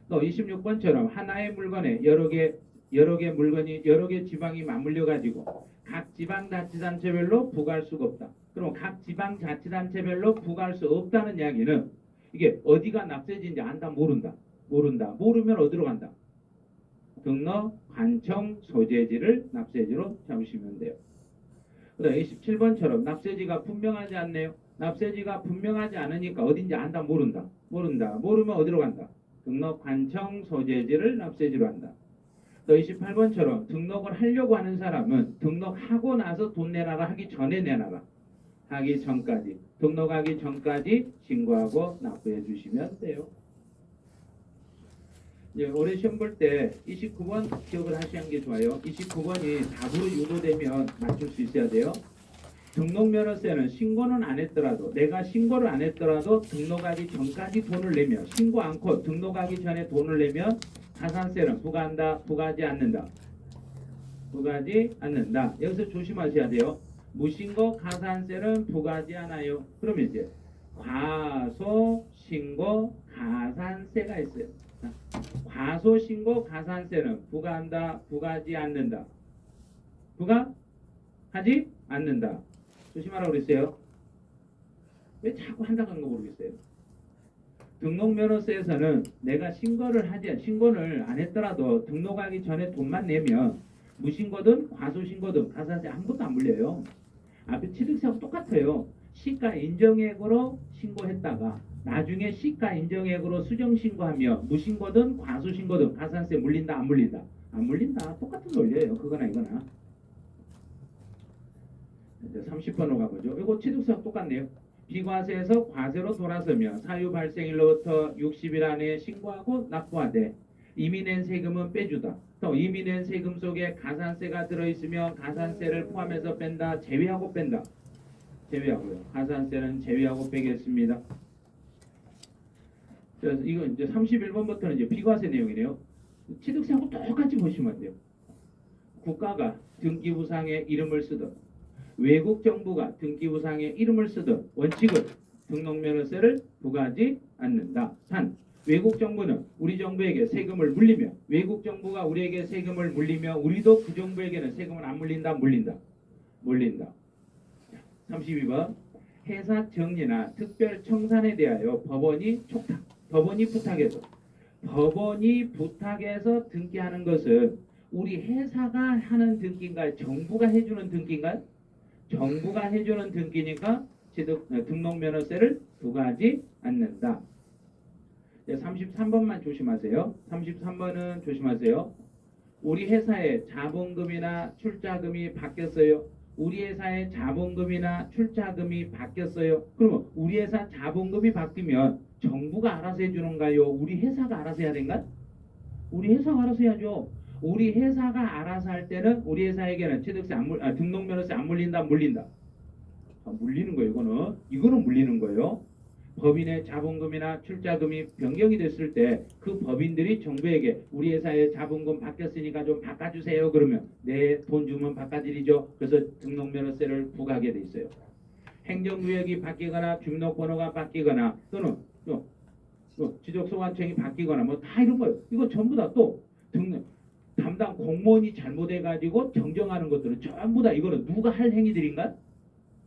또 26번처럼 하나의 물건에 여러 개 물건이 여러 개 지방이 맞물려 가지고 각 지방자치단체별로 부과할 수가 없다. 그럼 각 지방자치단체별로 부과할 수 없다는 이야기는 이게 어디가 납세지인지 안다 모른다. 모르면 어디로 간다? 등록 관청 소재지를 납세지로 잡으시면 돼요. 그다음 27번처럼 납세지가 분명하지 않네요. 납세지가 분명하지 않으니까 어딘지 안다 모른다. 모르면 어디로 간다? 등록 관청 소재지를 납세지로 한다. 또 28번처럼 등록을 하려고 하는 사람은 등록하고 나서 돈 내놔라 하기 전에 내놔라. 하기 전까지 등록하기 전까지 신고하고 납부해 주시면 돼요. 올해 시험 볼 때 29번 기억을 하시는 게 좋아요. 29번이 답으로 유도되면 맞출 수 있어야 돼요. 등록면허세는 신고는 안 했더라도 내가 신고를 안 했더라도 등록하기 전까지 돈을 내면 신고 않고 등록하기 전에 돈을 내면 가산세는 부과하지 않는다. 여기서 조심하셔야 돼요. 무신고 가산세는 부과하지 않아요. 그러면 이제 과소신고 가산세가 있어요. 과소신고 가산세는 부과하지 않는다. 부과하지 않는다. 조심하라고 그랬어요. 왜 자꾸 한다고 하는 거 모르겠어요. 등록면허세에서는 내가 신고를 안 했더라도 등록하기 전에 돈만 내면 무신고든 과소신고든 가산세 아무것도 안 물려요. 앞에 취득세하고 똑같아요. 시가 인정액으로 신고했다가 나중에 시가 인정액으로 수정신고하며 무신고든 과소신고든 가산세 물린다 안 물린다? 안 물린다. 똑같은 논리예요. 그거나 이거나. 이제 30번으로 가보죠. 이거 취득세하고 똑같네요. 비과세에서 과세로 돌아서면 사유 발생일로부터 60일 안에 신고하고 납부하되 이미 낸 세금은 빼주다. 또 이미 낸 세금 속에 가산세가 들어있으면 가산세를 포함해서 뺀다. 제외하고 뺀다. 제외하고요. 가산세는 제외하고 빼겠습니다. 그래서 이거 이제 31번부터는 이제 비과세 내용이네요. 취득세하고 똑같이 보시면 돼요. 국가가 등기부상에 이름을 쓰든 외국 정부가 등기부상에 이름을 쓰든 원칙은 등록면허세를 부과하지 않는다. 외국 정부는 우리 정부에게 세금을 물리며 외국 정부가 우리에게 세금을 물리며 우리도 그 정부에게는 세금을 안 물린다. 물린다. 32번 회사 정리나 특별 청산에 대하여 법원이 부탁해서 등기하는 것은 우리 회사가 하는 등기인가요? 정부가 해주는 등기인가요? 정부가 해주는 등기니까 등록면허세를 부과하지 않는다. 33번만 조심하세요. 33번은 조심하세요. 우리 회사의 자본금이나 출자금이 바뀌었어요. 우리 회사의 자본금이나 출자금이 바뀌었어요. 그러면 우리 회사 자본금이 바뀌면 정부가 알아서 해주는가요? 우리 회사가 알아서 해야 되는가? 우리 회사가 알아서 해야죠. 우리 회사가 알아서 할 때는 우리 회사에게는 등록면허세 안 물린다. 물리는 거예요. 이거는 물리는 거예요. 법인의 자본금이나 출자금이 변경이 됐을 때 그 법인들이 정부에게 우리 회사의 자본금 바뀌었으니까 좀 바꿔주세요. 그러면 네, 돈 주면 바꿔드리죠. 그래서 등록면허세를 부과하게 돼 있어요. 행정구역이 바뀌거나 주민등록번호가 바뀌거나 또는 또 지적소관청이 바뀌거나 뭐 다 이런 거예요. 이거 전부 다 또 등록 담당 공무원이 잘못해가지고 정정하는 것들은 전부 다 이거는 누가 할 행위들인가?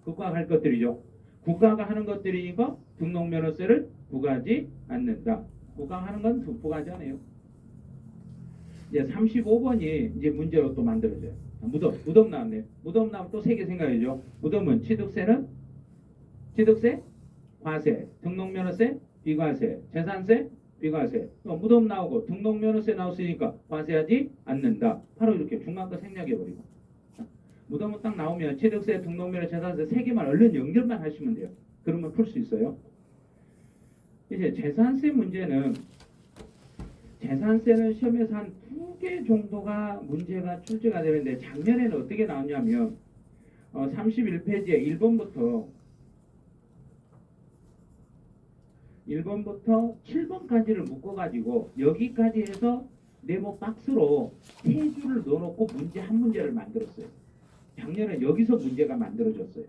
국가가 할 것들이죠. 국가가 하는 것들이니까 등록면허세를 부과하지 않는다. 국가가 하는 건 부과하지 않아요. 이제 35번이 이제 문제로 또 만들어져요. 무덤 나왔네요. 무덤 나오면 또 세 개 생각해야죠. 무덤은 취득세, 과세, 등록면허세, 비과세, 재산세, 비과세. 무덤 나오고 등록면허세 나왔으니까 과세하지 않는다. 바로 이렇게 중간 거 생략해버리고. 무덤은 딱 나오면 취득세, 등록면허, 재산세 세 개만 얼른 연결만 하시면 돼요. 그러면 풀 수 있어요. 이제 재산세 문제는 시험에서 한 2개 정도가 문제가 출제가 되는데 작년에는 어떻게 나왔냐면 31페이지에 1번부터 7번까지를 묶어가지고 여기까지 해서 네모 박스로 3줄을 넣어놓고 문제 한 문제를 만들었어요. 작년에 여기서 문제가 만들어졌어요.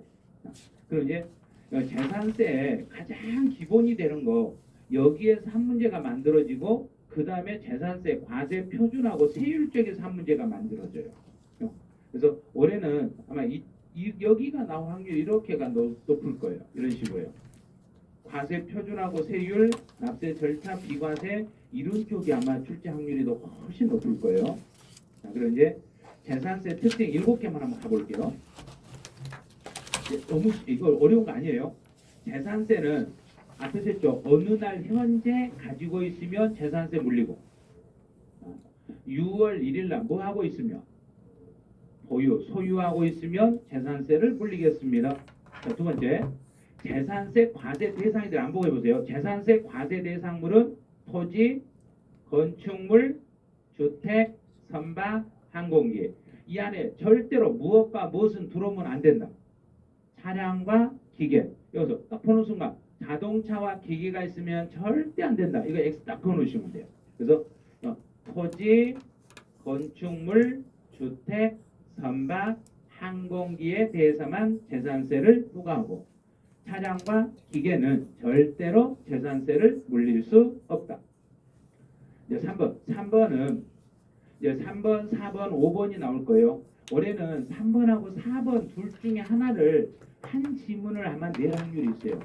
그럼 이제 재산세 가장 기본이 되는 거 여기에서 한 문제가 만들어지고 그 다음에 재산세 과세 표준하고 세율 쪽에서 한 문제가 만들어져요. 그래서 올해는 아마 여기가 나올 확률이 이렇게가 높을 거예요. 이런 식으로요. 과세 표준하고 세율, 납세 절차, 비과세 이런 쪽이 아마 출제 확률이 더 훨씬 높을 거예요. 자, 그럼 이제 재산세 특징 7개만 한번 가볼게요. 너무 이거 어려운 거 아니에요. 재산세는 앞에 했죠. 어느 날 현재 가지고 있으면 재산세 물리고 6월 1일 날 뭐 하고 있으면 소유하고 있으면 재산세를 물리겠습니다. 자, 두 번째 재산세 과세 대상이들 안 보고 해보세요. 재산세 과세 대상물은 토지, 건축물, 주택, 선박, 항공기. 이 안에 절대로 무엇과 무엇은 들어오면 안 된다. 차량과 기계. 여기서 딱 보는 순간 자동차와 기계가 있으면 절대 안 된다. 이거 X 딱 그어놓으시면 돼요. 그래서 토지, 건축물, 주택, 선박, 항공기에 대해서만 재산세를 부과하고 차량과 기계는 절대로 재산세를 물릴 수 없다. 이제 3번은 이제 3번, 4번, 5번이 나올 거예요. 올해는 3번하고 4번 둘 중에 하나를 한 지문을 아마 낼 확률이 있어요.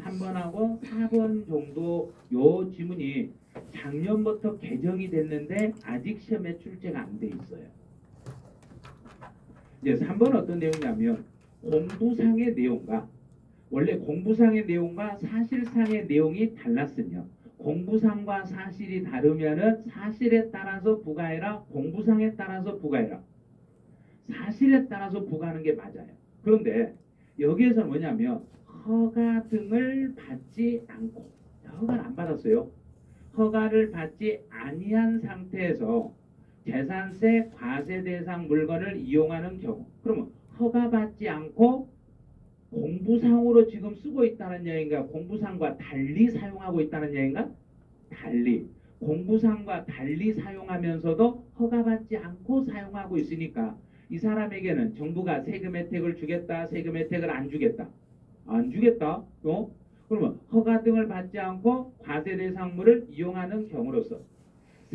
3번하고 4번 정도 요 지문이 작년부터 개정이 됐는데 아직 시험에 출제가 안 돼 있어요. 이제 3번은 어떤 내용이냐면 공부상의 내용과 원래 공부상의 내용과 사실상의 내용이 달랐으며 공부상과 사실이 다르면은 사실에 따라서 부과해라, 공부상에 따라서 부과해라. 사실에 따라서 부과하는 게 맞아요. 그런데 여기에서는 뭐냐면 허가 등을 받지 않고 허가를 안 받았어요. 허가를 받지 아니한 상태에서 재산세 과세 대상 물건을 이용하는 경우 그러면 허가받지 않고 공부상으로 지금 쓰고 있다는 얘기인가 공부상과 달리 사용하고 있다는 얘기인가? 달리 공부상과 달리 사용하면서도 허가받지 않고 사용하고 있으니까 이 사람에게는 정부가 세금 혜택을 주겠다, 세금 혜택을 안 주겠다. 안 주겠다. 그러면 허가 등을 받지 않고 과세 대상물을 이용하는 경우로서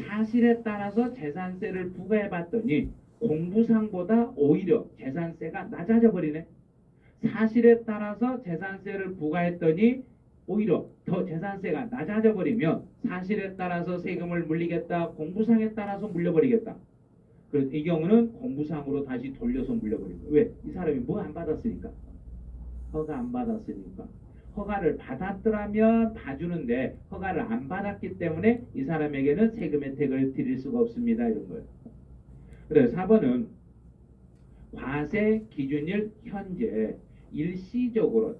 사실에 따라서 재산세를 부과해 봤더니 공부상보다 오히려 재산세가 낮아져 버리네. 사실에 따라서 재산세를 부과했더니 오히려 더 재산세가 낮아져 버리면 사실에 따라서 세금을 물리겠다, 공부상에 따라서 물려버리겠다. 그래서 이 경우는 공부상으로 다시 돌려서 물려버립니다. 왜? 이 사람이 뭐 안 받았으니까. 허가 안 받았으니까. 허가를 받았더라면 봐주는데 허가를 안 받았기 때문에 이 사람에게는 세금 혜택을 드릴 수가 없습니다. 이런 거예요. 그래서 4번은 과세 기준일 현재 일시적으로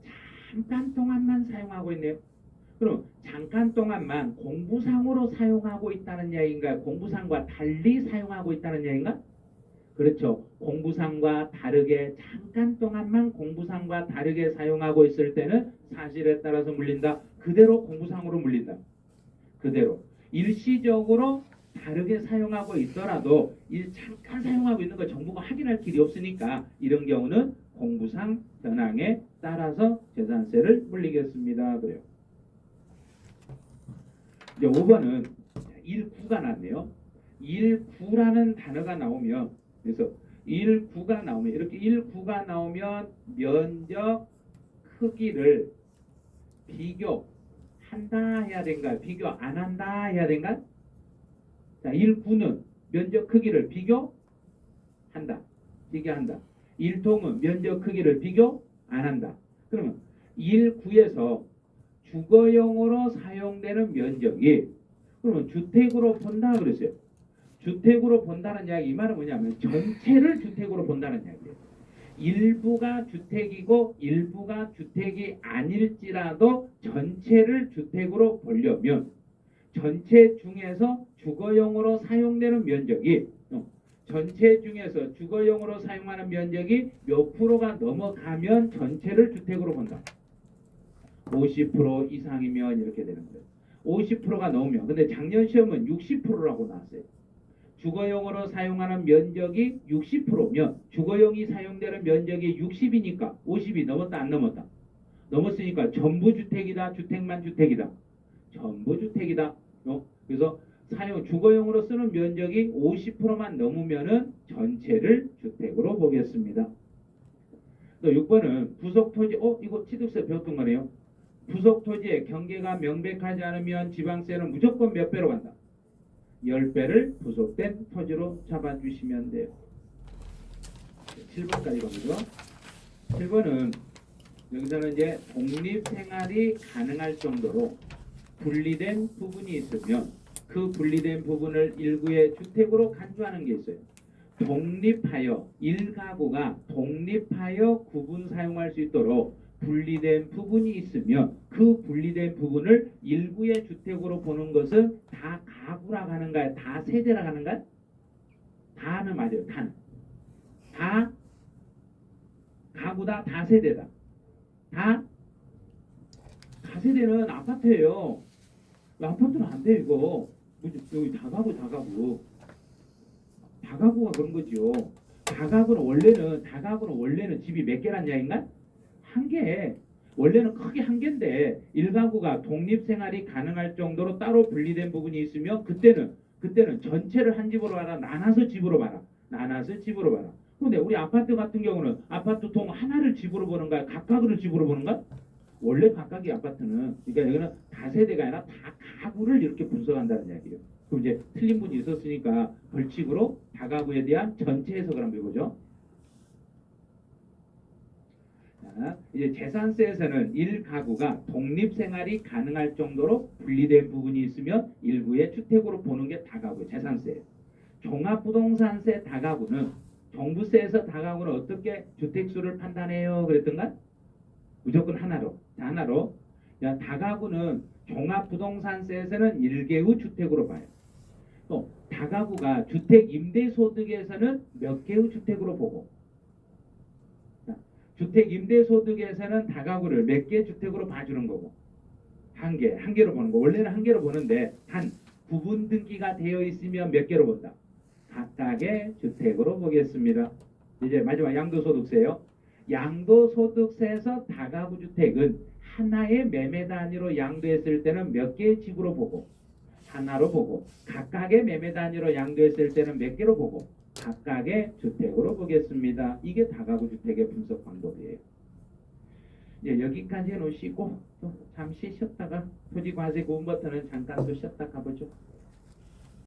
잠깐 동안만 사용하고 있네요. 그럼 잠깐 동안만 공부상으로 사용하고 있다는 얘기인가? 공부상과 달리 사용하고 있다는 얘기인가? 그렇죠. 공부상과 다르게 잠깐 동안만 공부상과 다르게 사용하고 있을 때는 사실에 따라서 물린다. 그대로 공부상으로 물린다. 그대로. 일시적으로 다르게 사용하고 있더라도 잠깐 사용하고 있는 걸 정부가 확인할 길이 없으니까 이런 경우는 공부상 현황에 따라서 재산세를 물리겠습니다. 그래요. 이제 5번은 1구가 나왔네요. 1구라는 단어가 나오면 그래서 1구가 나오면 이렇게 1구가 나오면 면적 크기를 비교한다 해야 된가? 비교 안 한다 해야 된가? 자, 1구는 면적 크기를 비교한다. 비교한다. 1통은 면적 크기를 비교 안 한다. 그러면 1구에서 주거용으로 사용되는 면적이 그러면 주택으로 본다 그랬어요. 주택으로 본다는 이야기 이 말은 뭐냐면 전체를 주택으로 본다는 이야기예요. 일부가 주택이고 일부가 주택이 아닐지라도 전체를 주택으로 보려면 전체 중에서 주거용으로 사용되는 면적이 전체 중에서 주거용으로 사용하는 면적이 몇 프로가 넘어가면 전체를 주택으로 본다. 50% 이상이면 이렇게 되는 거예요. 50%가 넘으면 근데 작년 시험은 60%라고 나왔어요. 주거용으로 사용하는 면적이 60%면 주거용이 사용되는 면적이 60이니까 50이 넘었다 안 넘었다? 넘었으니까 전부 주택이다 주택만 주택이다? 전부 주택이다. 그래서 주거용으로 쓰는 면적이 50%만 넘으면은 전체를 주택으로 보겠습니다. 또 6번은 부속토지 이거 취득세 배웠던 거네요. 부속토지의 경계가 명백하지 않으면 지방세는 무조건 몇 배로 간다? 10배를 부속된 토지로 잡아주시면 돼요. 7번까지 가보죠. 7번은 여기서는 이제 독립생활이 가능할 정도로 분리된 부분이 있으면 그 분리된 부분을 일구의 주택으로 간주하는 게 있어요. 독립하여 1가구가 독립하여 구분 사용할 수 있도록 분리된 부분이 있으면 그 분리된 부분을 일구의 주택으로 보는 것은 다 가구라고 하는가요? 다 세대라고 하는가요? 다는 맞아요. 다 가구다. 다 세대다. 다 다세대는 아파트예요. 아파트는 안 돼 이거. 여기 다가구. 다가구가 그런 거죠. 다가구는 원래는 집이 몇 개란 이야기인가? 한 개. 원래는 크게 한 개인데 1가구가 독립생활이 가능할 정도로 따로 분리된 부분이 있으면 그때는 전체를 한 집으로 봐라. 나눠서 집으로 봐라. 근데 우리 아파트 같은 경우는 아파트 동 하나를 집으로 보는가? 각각을 집으로 보는가? 원래 각각이 아파트는 그러니까 여기는 다세대가 아니라 다 가구를 이렇게 분석한다는 이야기예요. 그럼 이제 틀린 분이 있었으니까 벌칙으로 다가구에 대한 전체 해석을 한번 해보죠. 자, 이제 재산세에서는 1가구가 독립생활이 가능할 정도로 분리된 부분이 있으면 일부의 주택으로 보는 게 다가구 재산세예요. 종합부동산세 다가구는 종부세에서 다가구는 어떻게 주택수를 판단해요? 그랬던가? 무조건 하나로. 자, 다가구는 종합부동산세에서는 1개의 주택으로 봐요. 또 다가구가 주택임대소득에서는 몇 개의 주택으로 보고 자, 주택임대소득에서는 다가구를 몇 개의 주택으로 봐주는 거고 한 개로 보는 거. 원래는 한 개로 보는데 단 구분 등기가 되어 있으면 몇 개로 본다? 각각의 주택으로 보겠습니다. 이제 마지막 양도소득세요. 양도소득세에서 다가구 주택은 하나의 매매 단위로 양도했을 때는 몇 개의 집으로 보고 하나로 보고 각각의 매매 단위로 양도했을 때는 몇 개로 보고 각각의 주택으로 보겠습니다. 이게 다가구 주택의 분석 방법이에요. 이제 여기까지 해놓으시고 또 잠시 쉬었다가 토지과세 고운 버튼은 잠깐 또 쉬었다 가보죠.